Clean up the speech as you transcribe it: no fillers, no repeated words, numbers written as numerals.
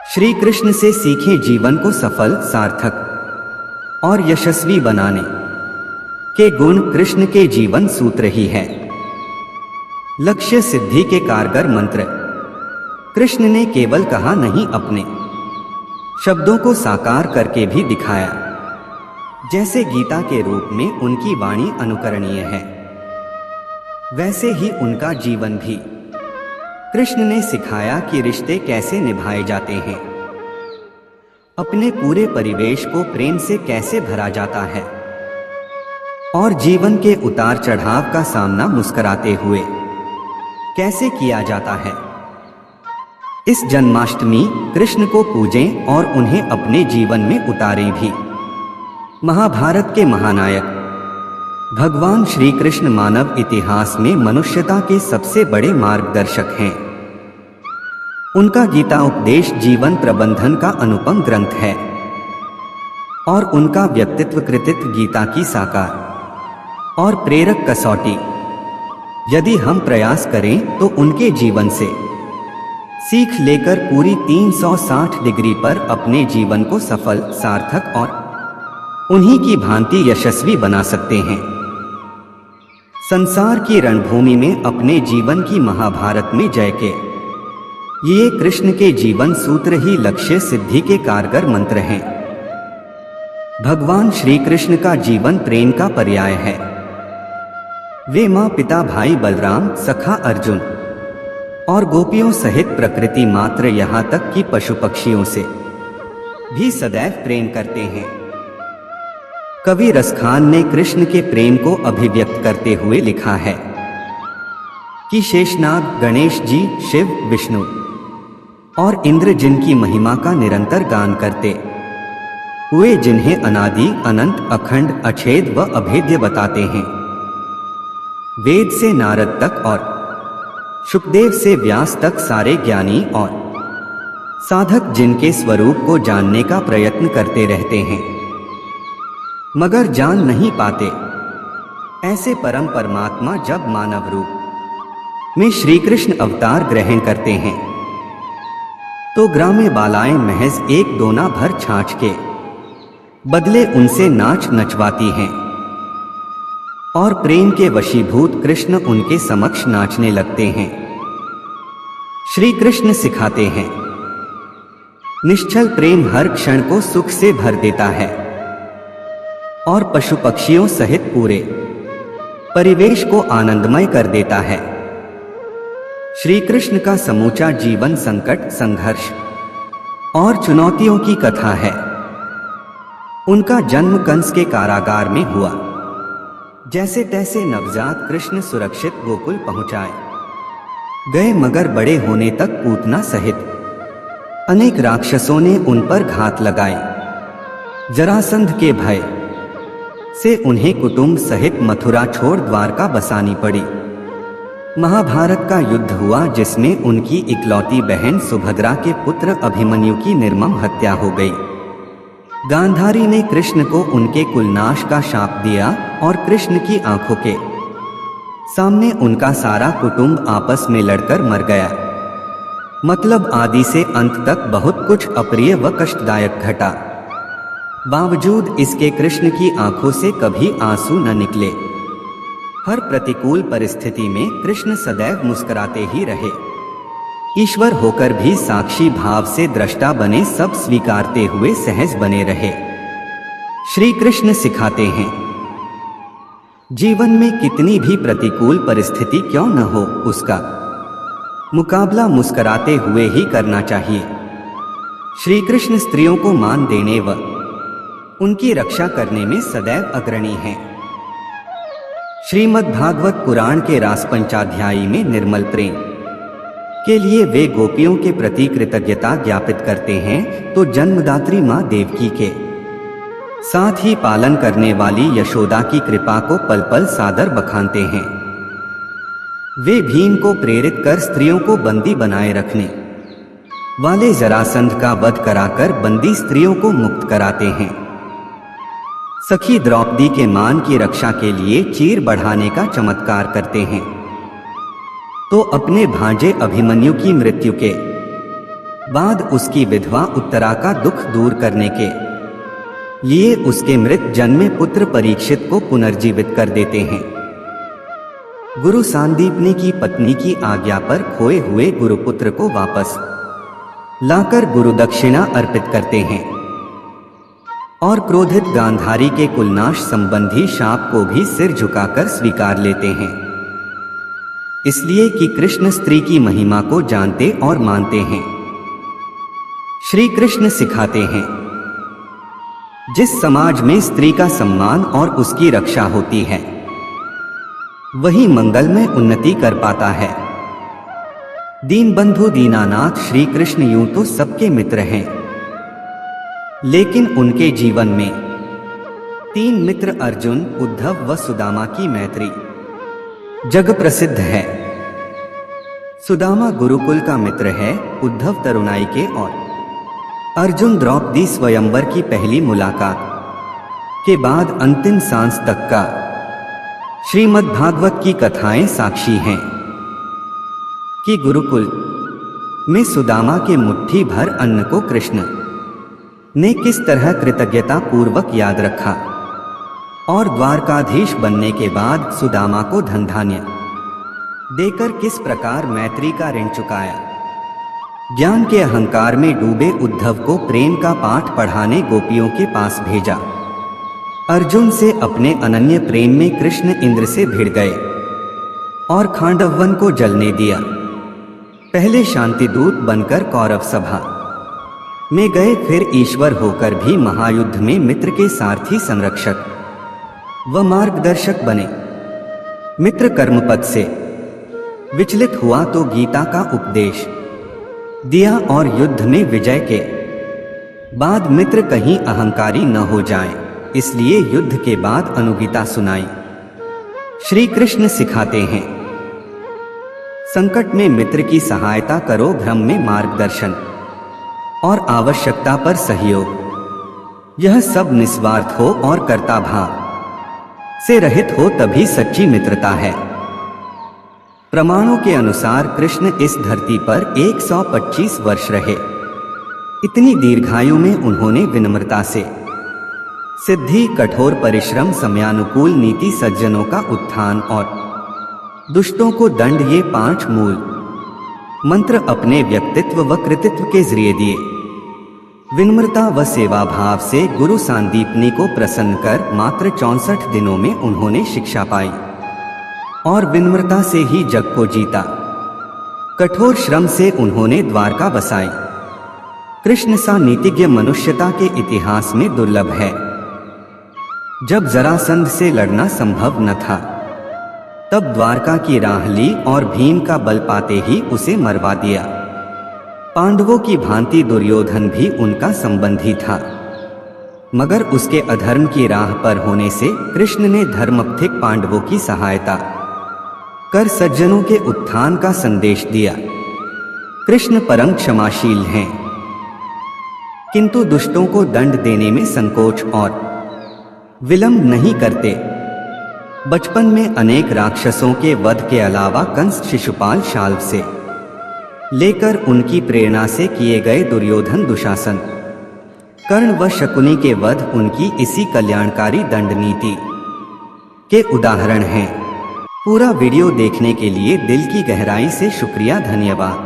श्री कृष्ण से सीखें जीवन को सफल, सार्थक और यशस्वी बनाने के गुण कृष्ण के जीवन सूत्र ही है। लक्ष्य सिद्धि के कारगर मंत्र कृष्ण ने केवल कहा नहीं, अपने शब्दों को साकार करके भी दिखाया। जैसे गीता के रूप में उनकी वाणी अनुकरणीय है, वैसे ही उनका जीवन भी। कृष्ण ने सिखाया कि रिश्ते कैसे निभाए जाते हैं, अपने पूरे परिवेश को प्रेम से कैसे भरा जाता है और जीवन के उतार चढ़ाव का सामना मुस्कुराते हुए कैसे किया जाता है। इस जन्माष्टमी कृष्ण को पूजें और उन्हें अपने जीवन में उतारें भी। महाभारत के महानायक भगवान श्री कृष्ण मानव इतिहास में मनुष्यता के सबसे बड़े मार्गदर्शक हैं। उनका गीता उपदेश जीवन प्रबंधन का अनुपम ग्रंथ है और उनका व्यक्तित्व कृतित्व गीता की साकार और प्रेरक कसौटी। यदि हम प्रयास करें तो उनके जीवन से सीख लेकर पूरी 360 डिग्री पर अपने जीवन को सफल, सार्थक और उन्हीं की भांति यशस्वी बना सकते हैं। संसार की रणभूमि में अपने जीवन की महाभारत में जय के ये कृष्ण के जीवन सूत्र ही लक्ष्य सिद्धि के कारगर मंत्र हैं। भगवान श्री कृष्ण का जीवन प्रेम का पर्याय है। वे मां, पिता, भाई बलराम, सखा अर्जुन और गोपियों सहित प्रकृति मात्र यहाँ तक कि पशु पक्षियों से भी सदैव प्रेम करते हैं। कवि रसखान ने कृष्ण के प्रेम को अभिव्यक्त करते हुए लिखा है कि शेषनाग, गणेश जी, शिव, विष्णु और इंद्र जिनकी महिमा का निरंतर गान करते हुए जिन्हें अनादि, अनंत, अखंड, अछेद व अभेद्य बताते हैं। वेद से नारद तक और शुकदेव से व्यास तक सारे ज्ञानी और साधक जिनके स्वरूप को जानने का प्रयत्न करते रहते हैं मगर जान नहीं पाते। ऐसे परम परमात्मा जब मानव रूप में श्री कृष्ण अवतार ग्रहण करते हैं तो ग्राम्य बालाएं महज एक दोना भर छाछ के बदले उनसे नाच नचवाती हैं और प्रेम के वशीभूत कृष्ण उनके समक्ष नाचने लगते हैं। श्री कृष्ण सिखाते हैं, निश्चल प्रेम हर क्षण को सुख से भर देता है और पशु पक्षियों सहित पूरे परिवेश को आनंदमय कर देता है। श्री कृष्ण का समूचा जीवन संकट, संघर्ष और चुनौतियों की कथा है। उनका जन्म कंस के कारागार में हुआ। जैसे तैसे नवजात कृष्ण सुरक्षित गोकुल पहुंचाए गए मगर बड़े होने तक पूतना सहित अनेक राक्षसों ने उन पर घात लगाए। जरासंध के भय से उन्हें कुटुंब सहित मथुरा छोड़ द्वारका बसानी पड़ी। महाभारत का युद्ध हुआ जिसमें उनकी इकलौती बहन सुभद्रा के पुत्र अभिमन्यु की निर्मम हत्या हो गई। गांधारी ने कृष्ण को उनके कुलनाश का शाप दिया और कृष्ण की आंखों के सामने उनका सारा कुटुंब आपस में लड़कर मर गया। मतलब आदि से अंत तक बहुत कुछ अप्रिय व कष्टदायक घटा। बावजूद इसके कृष्ण की आंखों से कभी आंसू न निकले। हर प्रतिकूल परिस्थिति में कृष्ण सदैव मुस्कुराते ही रहे। ईश्वर होकर भी साक्षी भाव से दृष्टा बने, सब स्वीकारते हुए सहज बने रहे। श्री कृष्ण सिखाते हैं, जीवन में कितनी भी प्रतिकूल परिस्थिति क्यों न हो, उसका मुकाबला मुस्कुराते हुए ही करना चाहिए। श्री कृष्ण स्त्रियों को मान देने व उनकी रक्षा करने में सदैव अग्रणी हैं। श्रीमद् भागवत पुराण के रास पंचाध्यायी में निर्मल प्रेम के लिए वे गोपियों के प्रति कृतज्ञता ज्ञापित करते हैं तो जन्मदात्री मां देवकी के साथ ही पालन करने वाली यशोदा की कृपा को पल पल सादर बखानते हैं। वे भीम को प्रेरित कर स्त्रियों को बंदी बनाए रखने वाले जरासंध का वध कराकर बंदी स्त्रियों को मुक्त कराते हैं। सखी द्रौपदी के मान की रक्षा के लिए चीर बढ़ाने का चमत्कार करते हैं तो अपने भांजे अभिमन्यु की मृत्यु के बाद उसकी विधवा उत्तरा का दुख दूर करने के लिए उसके मृत जन्मे पुत्र परीक्षित को पुनर्जीवित कर देते हैं। गुरु सांदीपनी की पत्नी की आज्ञा पर खोए हुए गुरुपुत्र को वापस लाकर गुरु दक्षिणा अर्पित करते हैं और क्रोधित गांधारी के कुलनाश संबंधी शाप को भी सिर झुकाकर स्वीकार लेते हैं, इसलिए कि कृष्ण स्त्री की महिमा को जानते और मानते हैं। श्री कृष्ण सिखाते हैं, जिस समाज में स्त्री का सम्मान और उसकी रक्षा होती है वही मंगल में उन्नति कर पाता है। दीनबंधु दीनानाथ श्री कृष्ण यूं तो सबके मित्र हैं, लेकिन उनके जीवन में 3 मित्र अर्जुन, उद्धव व सुदामा की मैत्री जग प्रसिद्ध है। सुदामा गुरुकुल का मित्र है, उद्धव तरुणाई के और अर्जुन द्रौपदी स्वयंवर की पहली मुलाकात के बाद अंतिम सांस तक का श्रीमद् भागवत की कथाएं साक्षी हैं कि गुरुकुल में सुदामा के मुट्ठी भर अन्न को कृष्ण ने किस तरह कृतज्ञता पूर्वक याद रखा और द्वारकाधीश बनने के बाद सुदामा को धन धान्य देकर किस प्रकार मैत्री का ऋण चुकाया। ज्ञान के अहंकार में डूबे उद्धव को प्रेम का पाठ पढ़ाने गोपियों के पास भेजा। अर्जुन से अपने अनन्य प्रेम में कृष्ण इंद्र से भिड़ गए और खांडवन को जलने दिया। पहले शांति दूत बनकर कौरव सभा में गए, फिर ईश्वर होकर भी महायुद्ध में मित्र के सारथी, संरक्षक व मार्गदर्शक बने। मित्र कर्मपद से विचलित हुआ तो गीता का उपदेश दिया और युद्ध में विजय के बाद मित्र कहीं अहंकारी न हो जाएं, इसलिए युद्ध के बाद अनुगीता सुनाई। श्री कृष्ण सिखाते हैं, संकट में मित्र की सहायता करो, भ्रम में मार्गदर्शन और आवश्यकता पर सहयोग। यह सब निस्वार्थ हो और कर्ता भाव से रहित हो तभी सच्ची मित्रता है। प्रमाणों के अनुसार कृष्ण इस धरती पर 125 वर्ष रहे। इतनी दीर्घायु में उन्होंने विनम्रता से सिद्धि, कठोर परिश्रम, समयानुकूल नीति, सज्जनों का उत्थान और दुष्टों को दंड, ये 5 मूल मंत्र अपने व्यक्तित्व व कृतित्व के जरिए दिए। विनम्रता व सेवा भाव से गुरु सांदीपनी को प्रसन्न कर मात्र 64 दिनों में उन्होंने शिक्षा पाई और विनम्रता से ही जग को जीता। कठोर श्रम से उन्होंने द्वारका बसाई। कृष्ण सा नीतिज्ञ मनुष्यता के इतिहास में दुर्लभ है। जब जरासंध से लड़ना संभव न था, तब द्वारका की राह ली और भीम का बल पाते ही उसे मरवा दिया। पांडवों की भांति दुर्योधन भी उनका संबंधी था, मगर उसके अधर्म की राह पर होने से कृष्ण ने धर्मपथिक पांडवों की सहायता कर सज्जनों के उत्थान का संदेश दिया। कृष्ण परम क्षमाशील हैं, किंतु दुष्टों को दंड देने में संकोच और विलंब नहीं करते। बचपन में अनेक राक्षसों के वध के अलावा कंस, शिशुपाल, शाल्व से लेकर उनकी प्रेरणा से किए गए दुर्योधन, दुशासन, कर्ण व शकुनी के वध उनकी इसी कल्याणकारी दंड नीति के उदाहरण हैं। पूरा वीडियो देखने के लिए दिल की गहराई से शुक्रिया, धन्यवाद।